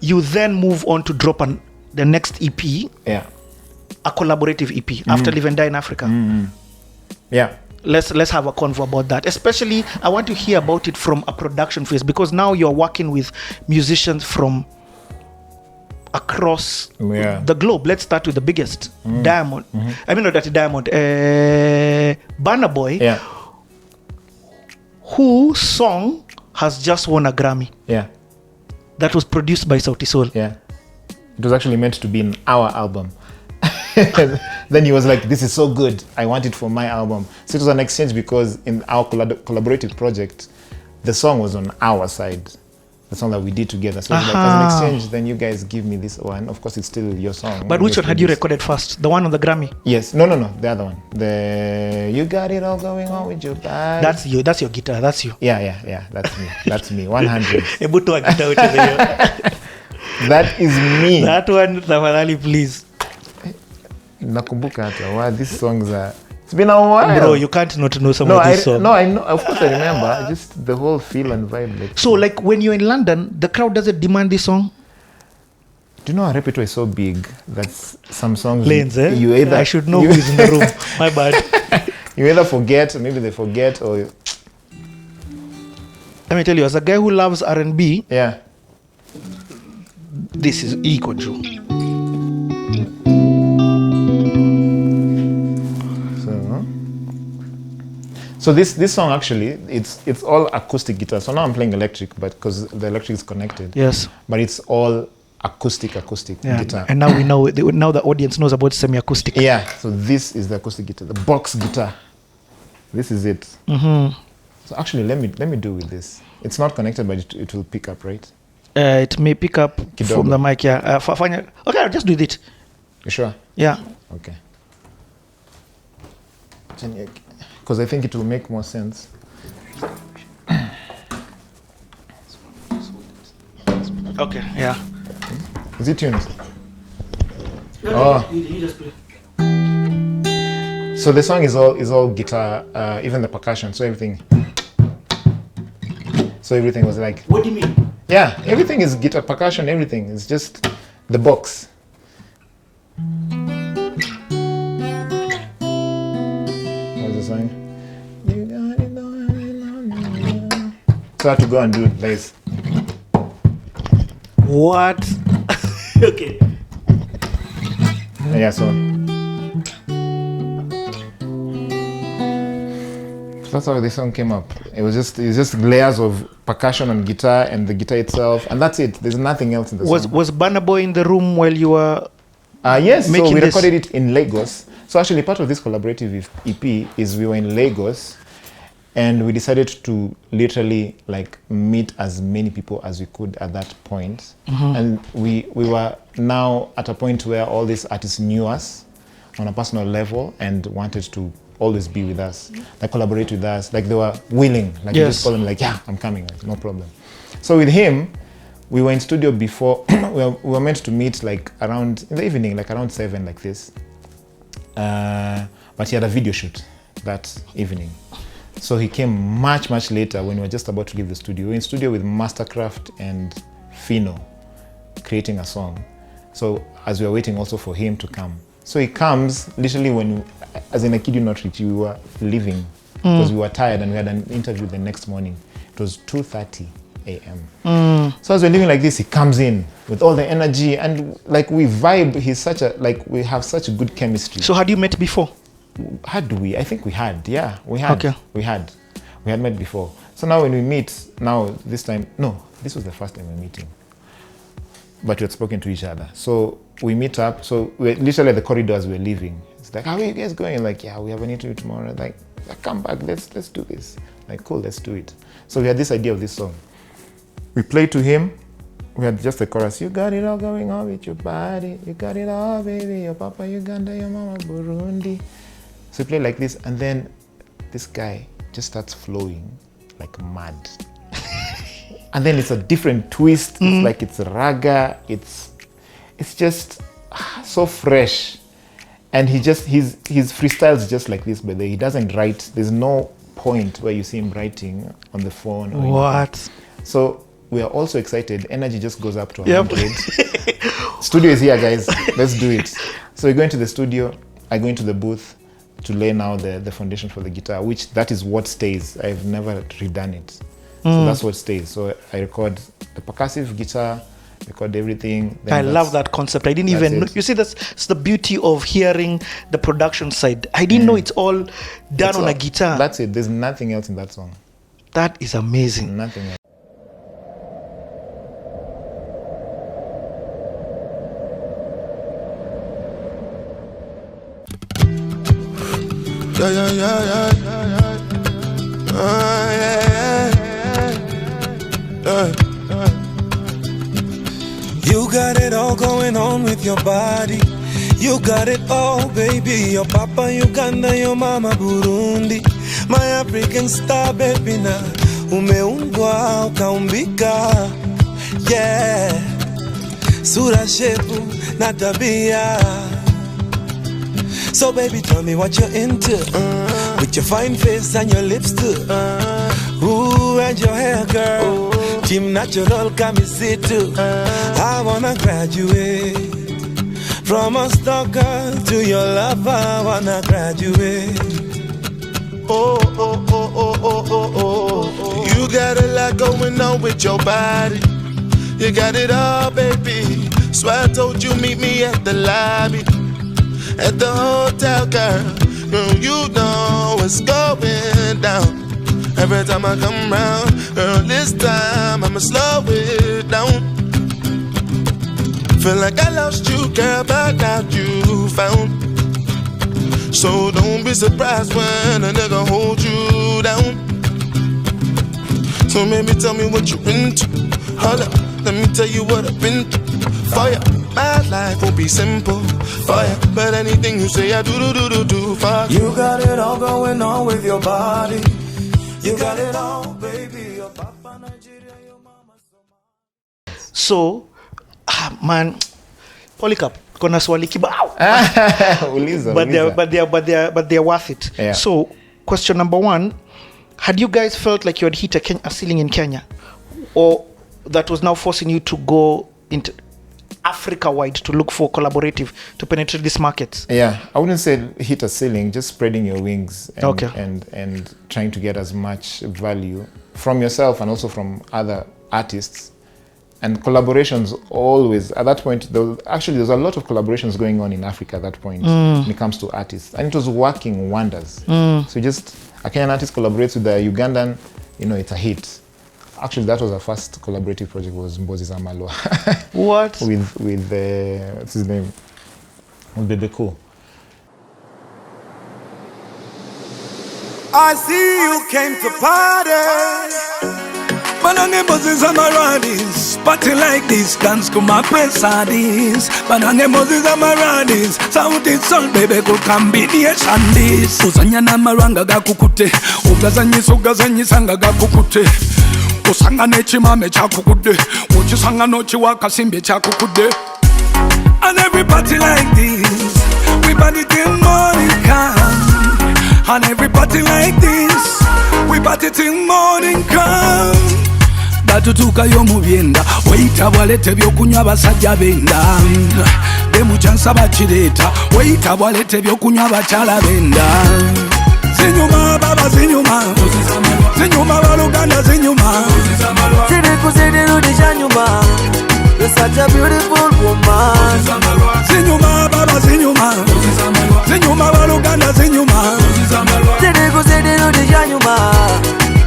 You then move on to drop the next EP. Yeah. A collaborative EP after Live and Die in Africa. Yeah. Let's have a convo about that. Especially, I want to hear about it from a production phase, because now you're working with musicians from across the globe. Let's start with the biggest, Diamond. I mean, not that Diamond, Burna Boy, whose song has just won a Grammy. Yeah. That was produced by Sauti Sol. Yeah. It was actually meant to be in our album. Then he was like, this is so good, I want it for my album. So it was an exchange, because in our collaborative project, the song was on our side, the song that we did together. So it was like, as an exchange, then you guys give me this one. Of course, it's still your song. But which one had you recorded first? The one on the Grammy? Yes. No, the other one. The You Got It All Going On With Your Body. That's you. That's your guitar. That's you. Yeah. That's me. That's me. 100. That is me. That one, Tafadhali, please. Nakumbuka hata, wow, these songs are... It's been a while. Bro, you can't not know some of these songs. No, I know. Of course I remember. Just the whole feel and vibe. Like, so, like, when you're in London, the crowd doesn't demand this song? Do you know our repertoire is so big that some songs... Lanes, eh? You either, I should know who's in the room. My bad. You either forget, or maybe they forget, or... Let me tell you, as a guy who loves R&B... Yeah. This is ego, Joe. So this song actually, it's all acoustic guitar. So now I'm playing electric, but because the electric is connected. Yes. But it's all acoustic guitar. And now we know. Now the audience knows about semi-acoustic. Yeah. So this is the acoustic guitar, the box guitar. This is it. So actually, let me do with this. It's not connected, but it will pick up, right? It may pick up Kidogo. from the mic. Yeah. Okay, I'll just do it. You sure? Yeah. Okay. Because I think it will make more sense. Okay, yeah. Is it tuned? Oh. You just play. So the song is all guitar, even the percussion, so everything. So everything was like... What do you mean? Yeah, everything is guitar, percussion, everything. It's just the box. Song. You got it on. So I had to go and do this. What? Okay. Yeah, so that's how the song came up. It's just layers of percussion and guitar and the guitar itself, and that's it. There's nothing else in the song. Was Burna Boy in the room while you were? Yes. So we this? recorded it in Lagos. So actually part of this collaborative EP is we were in Lagos and we decided to literally like meet as many people as we could at that point. And we were now at a point where all these artists knew us on a personal level and wanted to always be with us, like collaborate with us, like they were willing, like you just call them like, yeah, I'm coming, like, no problem. So with him, we were in studio before, we were meant to meet like around, in the evening, like around 7 like this. But he had a video shoot that evening. So he came much later when we were just about to leave the studio. We were in studio with Mastercraft and Fino creating a song. So as we were waiting also for him to come. So he comes literally when, as in I kid you not, Richie, we were leaving because we were tired and we had an interview the next morning. It was 2:30 a.m. So as we're living like this, he comes in with all the energy and like we vibe. He's such a, like we have such a good chemistry. So had you met before? Had we? I think we had. Yeah, we had. Okay. We had met before. So now when we meet, now this time, no, this was the first time we're meeting. But we had spoken to each other. So we meet up. So we're literally at the corridors we're leaving. It's like, how are you guys going? Like, yeah, we have an interview tomorrow. Like, come back, let's do this. Like, cool, let's do it. So we had this idea of this song. We played to him. We had just the chorus. You got it all going on with your body. You got it all, baby. Your papa Uganda, your mama Burundi. So we played like this, and then this guy just starts flowing like mad. And then it's a different twist. It's like it's raga. It's just so fresh. And his freestyle is just like this, but he doesn't write. There's no point where you see him writing on the phone. Or what? anything. So we are also excited. Energy just goes up to 100. Studio is here, guys. Let's do it. So we go into the studio. I go into the booth to lay now the foundation for the guitar, which that is what stays. I've never redone it. So that's what stays. So I record the percussive guitar, record everything. I love that concept. I didn't even know. You see, that's the beauty of hearing the production side. I didn't know it's all done on a guitar. That's it. There's nothing else in that song. That is amazing. Nothing else. You got it all going on with your body. You got it all, baby. Your papa Uganda, your mama Burundi. My African star, baby, na umeumbwa ukaumbika. Yeah, sura shepu na tabia. So baby, tell me what you're into. With your fine face and your lips too. Ooh, and your hair, girl. Team natural, come and see too. I wanna graduate from a stalker to your lover. I wanna graduate. Oh, oh, oh, oh, oh, oh, oh. You got a lot going on with your body. You got it all, baby. So I told you meet me at the lobby. At the hotel, girl. Girl, you know what's going down. Every time I come round, girl, this time I'ma slow it down. Feel like I lost you, girl, but now you found. So don't be surprised when a nigga hold you down. So maybe tell me what you into. Hold up, let me tell you what I've been through. For ya, my life won't be simple. For ya, but anything you say I do for you. You got it all going on with your body. You got it all, baby. Your papa Nigeria, your mama So, man, Polycarp, kona swali kibao. But they're worth it. Yeah. So, question number one, had you guys felt like you had hit a ceiling in Kenya, or that was now forcing you to go into Africa-wide to look for collaborative to penetrate these markets? Yeah, I wouldn't say hit a ceiling, just spreading your wings and, Okay. and trying to get as much value from yourself and also from other artists. And collaborations always, at that point, there's a lot of collaborations going on in Africa at that point when it comes to artists. And it was working wonders. So just, a Kenyan artist collaborates with a Ugandan, it's a hit. Actually, that was our first collaborative project, was Mbozi Zamalwa. What? with what's his name? With Bebeko. I see you came to party. Banange Mbozi Zamaradis, party like this, dance to my MPESA. Banange Mbozi Zamaradis, Sauti Sol, baby, go combination this. Uzanya na maranga gakukute, ugazanyisanga gakukute. Usanga chimame chakukude, uchisanga chiwaka simbe chakukude. And every party like this, we party till morning come. And every party like this, we party till morning come. Batutuka yo mubyenda, weita walete byokunywa basajja benda. Demu chansa bachireta, weita walete byokunywa bachala benda. Zinyuma baba zinyuma, zinyuma baluganda zinyuma. Zidi kuzidi rudisha nyuma. You're such a beautiful woman. Zinyuma baba zinyuma, zinyuma baluganda zinyuma. Zidi kuzidi rudisha nyuma.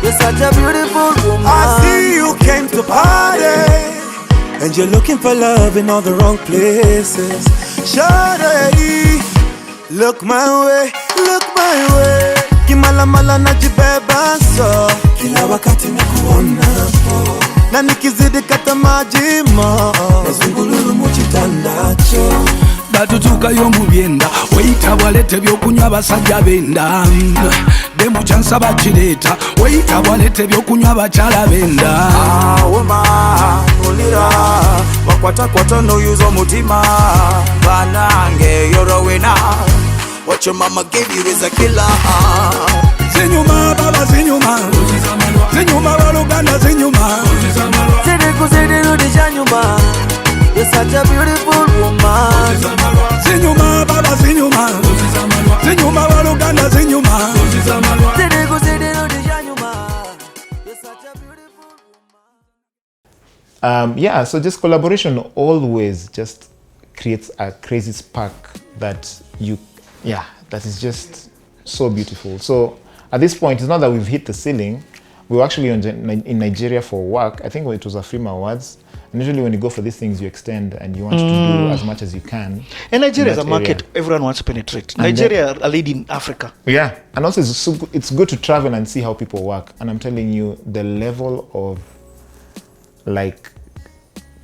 You're such a beautiful woman. I see you came to party, and you're looking for love in all the wrong places. Shawty, look my way, look my way. Kimalamala najibeba so, kila wakati nikuona po. Na nikizidi kata majima, nazungululu muchitandacho. Batutuka yo mubyenda, weita walete byokunywa basajja benda. Demu chansa bachireta, weita walete byokunywa bachala benda. Woma, ulira, wakwata no yuzo mutima. Banange, you're a winner. What your mama gave you is a killer. Zinyuma baba zinyuma, zinyuma waluganda zinyuma. Zidi janyuma. You're such a beautiful woman. Zinyuma baba zinyuma, zinyuma waluganda zinyuma. Zidi janyuma. You're such a beautiful woman. Yeah, so just collaboration always just creates a crazy spark that that is just so beautiful. So at this point, it's not that we've hit the ceiling. We were actually in Nigeria for work. I think it was a FIMA Awards. And usually when you go for these things, you extend and you want to do as much as you can. And Nigeria is a market everyone wants to penetrate. And Nigeria a lead in Africa. Yeah, and also it's good to travel and see how people work. And I'm telling you, the level of like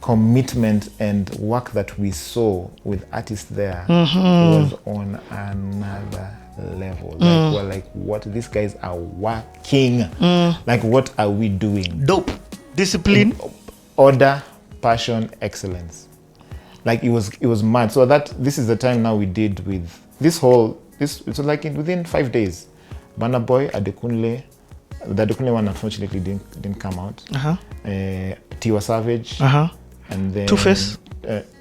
commitment and work that we saw with artists there was on another level. Like we're like, what these guys are working. Like, what are we doing? Dope. Discipline. Order, passion, excellence. Like it was mad. So this is the time now we did with this it's like within 5 days. Burna Boy, Adekunle, the Adekunle one unfortunately didn't come out. Tiwa Savage. And then Two-Face?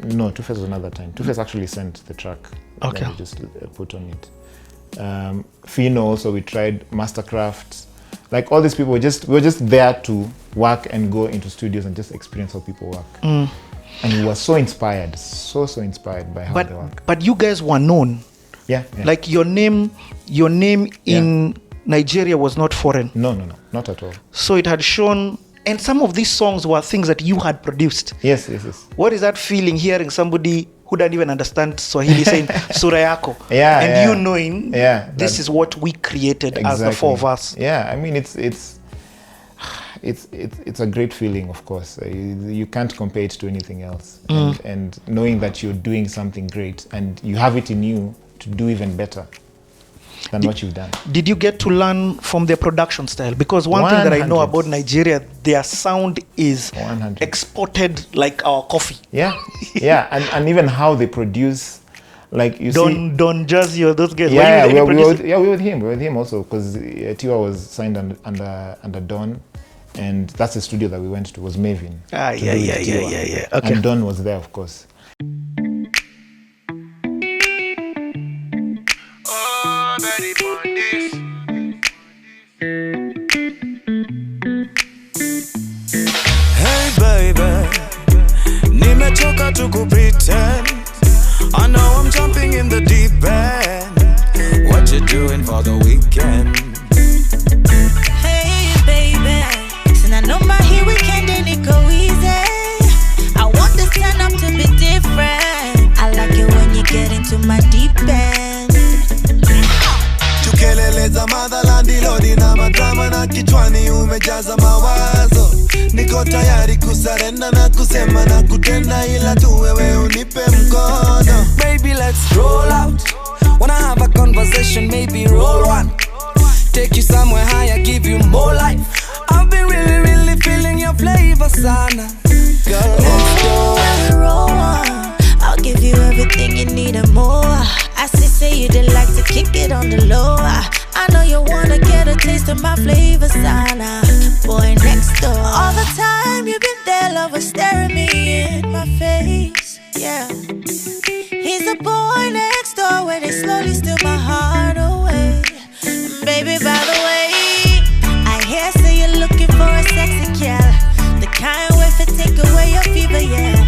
No, Two-Face was another time. Two-Face actually sent the track. Okay. That we just put on it. Fino also, we tried Mastercraft. Like all these people, we were just there to work and go into studios and just experience how people work. And we were so inspired, so inspired by how they work. But you guys were known. Yeah. Like your name in Nigeria was not foreign. No, not at all. So it had shown. And some of these songs were things that you had produced. Yes. What is that feeling hearing somebody who doesn't even understand Swahili saying Sura Yako? You knowing this is what we created as the four of us. Yeah, I mean it's a great feeling, of course. You can't compare it to anything else. And knowing that you're doing something great and you have it in you to do even better than what you've done. Did you get to learn from their production style? Because one thing that I know about Nigeria, their sound is 100. exported like our coffee. Yeah, and even how they produce, like you see. Don Jazzy or those guys. We were with him also, because Tiwa was signed under Don, and that's the studio that we went to, was Maven. Yeah. Okay. And Don was there, of course. Hey baby, nimechoka to go pretend. I know I'm jumping in the deep end. What you doing for the weekend? Hey baby, since I know my here weekend and it go easy. I want this turn up to be different. I like it when you get into my deep end. Kelele za madhalandi lodi na madrama na kichwani umejaza mawazo. Niko tayari kusarenda na kusema na kutenda, ila tu wewe unipe mkono. Baby, let's roll out. Wanna have a conversation, maybe roll one. Take you somewhere higher, give you more life. I've been really feeling your flavor, sana. Girl, let's go. Roll on. I'll give you everything you need and more. I say you did like to kick it on the low. I know you wanna get a taste of my flavor, sana. Boy next door. All the time you've been there, lover, staring me in my face. Yeah. He's the boy next door where they slowly steal my heart away. And baby, by the way, I hear say you're looking for a sexy gal. The kind way for take away your fever, yeah.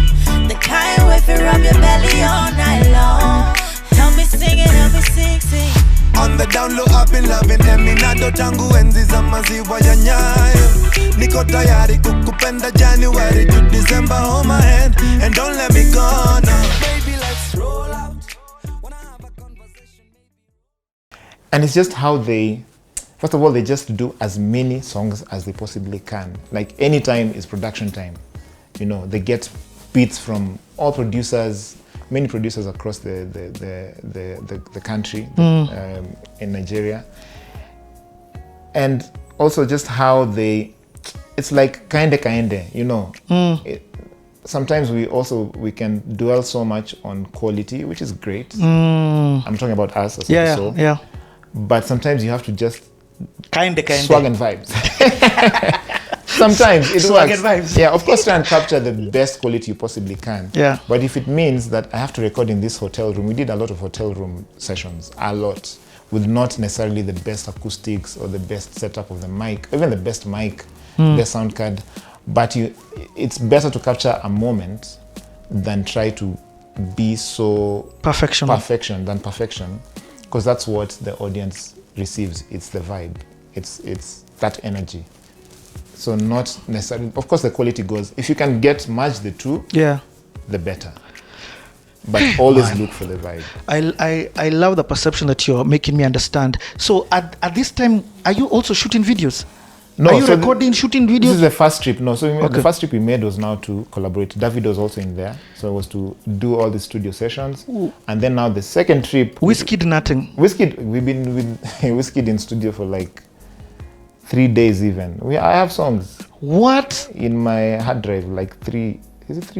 The kind way for rub your belly all night long. Help me sing it, help me sing. On the down low, I've been loving Eminado tangu enzi za maziwa ya Nyayo. Niko tayari kukupenda January to December, hold my hand and don't let me go now. Baby, let's roll out. Wanna have a conversation, maybe. And it's just how first of all, they just do as many songs as they possibly can. Like any time is production time. You know, they get beats from all producers, many producers across the country, in Nigeria. And also just how it's like kaende, you know. Sometimes we can dwell so much on quality, which is great. I'm talking about us as Yeah. But sometimes you have to just Kinda. swag and vibes. Sometimes it Swag works. and vibes. Yeah, of course, try and capture the best quality you possibly can. Yeah. But if it means that I have to record in this hotel room, we did a lot of hotel room sessions, a lot, with not necessarily the best acoustics or the best setup of the mic, even the best mic, best sound card. But it's better to capture a moment than try to be so Perfection than perfection, because that's what the audience receives. It's the vibe. It's that energy. So not necessarily, of course the quality goes, if you can merge the two, the better. But always look for the vibe. I love the perception that you're making me understand. So at this time, are you also shooting videos? No, are you so recording, shooting videos? This is the first trip. No, so Okay. the first trip we made was now to collaborate. David was also in there, so it was to do all the studio sessions. Ooh. And then now the second trip, Wizkid nothing. Wizkid, we've been with Wizkid in studio for like 3 days even. I have songs What? in my hard drive, like 3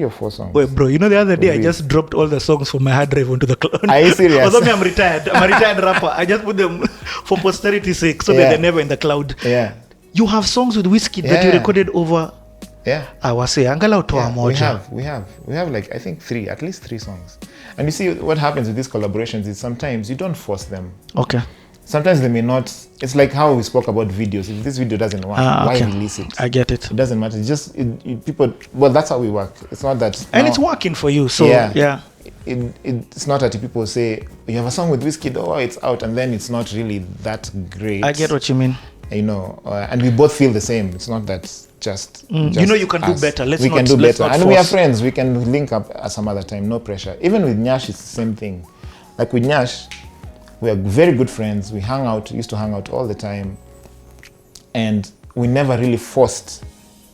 or 4 songs? Wait, bro, you know the other day I Really? just dropped all the songs from my hard drive onto the cloud. Are you serious? Although me, I'm retired. I'm a retired rapper. I just put them for posterity's sake so that Yeah. they're never in the cloud. Yeah, You have songs with Wizkid that you Yeah. recorded over. yeah. I was saying, angalau toa Yeah, moja. we have like I think at least 3 songs. And you see what happens with these collaborations is sometimes you don't force them. Okay. Sometimes they may not. It's like how we spoke about videos. If this video doesn't work, why Okay. release it? I get it. It doesn't matter. It's just people. Well, that's how we work. It's not that. And now- it's working for you. So, Yeah. yeah. It's not that people say you have a song with Wizkid, oh, it's out, and then it's not really that great. I get what you mean. You know, and we both feel the same. It's not that just. You know you can do us. better. We can do let's better, not and we are force. friends. We can link up at some other time. No pressure. Even with Nyash, it's the same thing. Like with Nyash, we are very good friends. We used to hang out all the time, and we never really forced.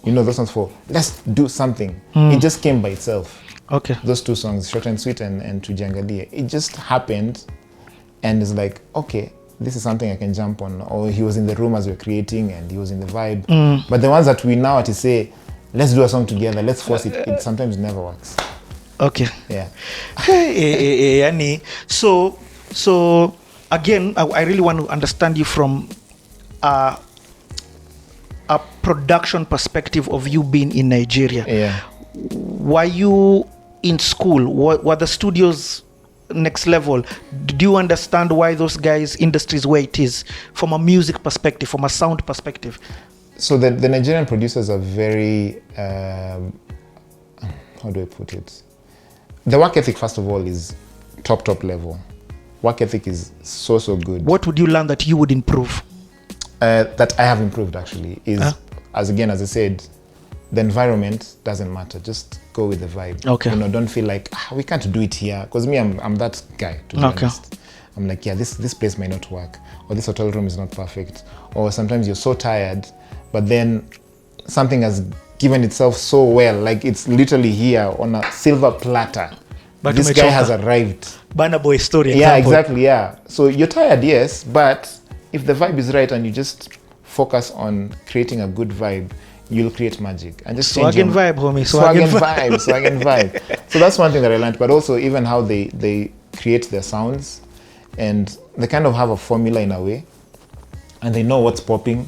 You know, those songs for let's do something. It just came by itself. Okay. Those 2 songs, Short and Sweet and Tujangalie, it just happened, and it's like, okay, this is something I can jump on. Or he was in the room as we were creating, and he was in the vibe. But the ones that we now to say, let's do a song together, let's force it, it sometimes never works. Okay. Yeah. Hey, Annie. So again, I really want to understand you from a production perspective of you being in Nigeria. Yeah. Were you in school? Were the studios next level? Do you understand why those guys' industry is where it is from a music perspective, from a sound perspective? So the Nigerian producers are very, how do I put it? The work ethic, first of all, is top level. Work ethic is so good. What would you learn that you would improve? That I have improved actually is, as I said, the environment doesn't matter. Just go with the vibe. Okay. You know, don't feel like we can't do it here. Because me, I'm that guy, to be honest. I'm like, yeah, this place may not work, or this hotel room is not perfect, or sometimes you're so tired, but then something has given itself so well, like it's literally here on a silver platter. But this guy has arrived. Burna Boy story. Yeah, example. exactly. Yeah. So you're tired, yes, but if the vibe is right and you just focus on creating a good vibe, you'll create magic and just Swag change and vibe, homie. Swag and vibe. Swag and vibe. So that's one thing that I learned. But also even how they create their sounds, and they kind of have a formula in a way, and they know what's popping.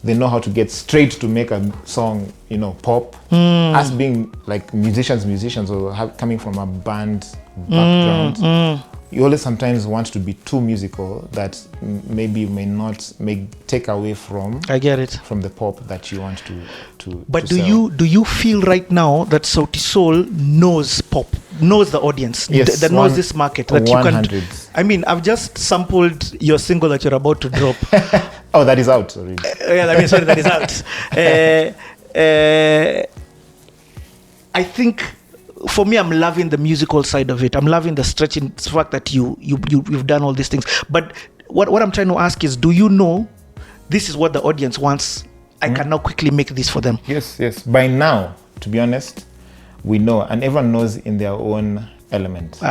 They know how to get straight to make a song, you know, pop. Us being like musicians or coming from a band background, you always sometimes want to be too musical that maybe may not take away from. I get it. From the pop that you want to. But to do you feel right now that Sauti Sol knows pop, knows the audience, Yes, that knows this market, that 100. you can? I mean, I've just sampled your single that you're about to drop. Oh, that is out already. Sorry, that is out. I think for me, I'm loving the musical side of it. I'm loving the stretching, the fact that you've done all these things. But what I'm trying to ask is, do you know this is what the audience wants? I can now quickly make this for them. Yes. By now, to be honest, we know, and everyone knows in their own element. So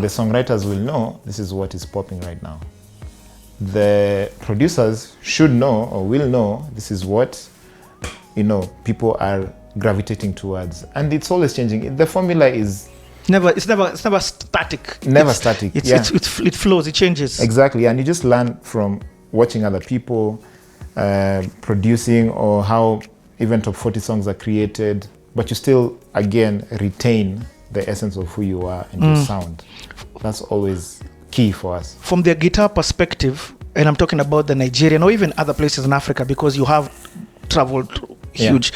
the songwriters will know this is what is popping right now. The producers should know or will know this is what, people are gravitating towards, and it's always changing. The formula is it's never static. Static. It flows, it changes. Exactly, and you just learn from watching other people producing, or how even top 40 songs are created, but you still, again, retain the essence of who you are and your sound. That's always key for us. From the guitar perspective, and I'm talking about the Nigerian or even other places in Africa, because you have traveled huge,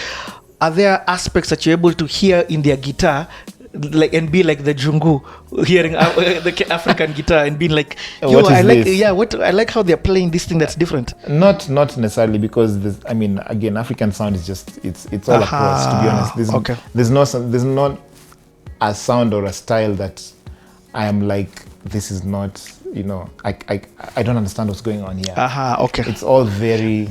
are there aspects that you're able to hear in their guitar, like, and be like the Jungu, hearing the African guitar and being like, yo, What is I like, this? I like how they're playing this thing that's different. Not necessarily, because again, African sound is just it's all across. To be honest, there's not a sound or a style that I am like, this is not, I don't understand what's going on here. Okay. It's all very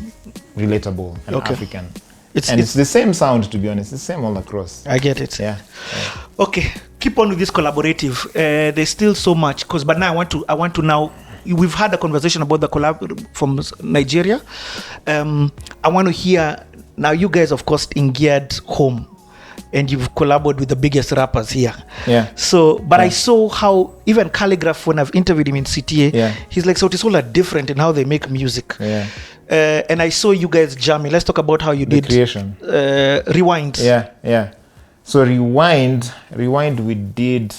relatable and African. It's the same sound, to be honest. It's the same all across. I get it. Yeah. Okay, keep on with this collaborative. There's still so much, but now I want to now. We've had a conversation about the collab from Nigeria. I want to hear now. You guys, of course, in Geared Home, and you've collaborated with the biggest rappers here. Yeah. So, but I saw how even Calligraph, when I've interviewed him in CTA, he's like, Sauti Sol are different in how they make music. Yeah. And I saw you guys jamming. Let's talk about how you did creation. Rewind. Yeah. So Rewind we did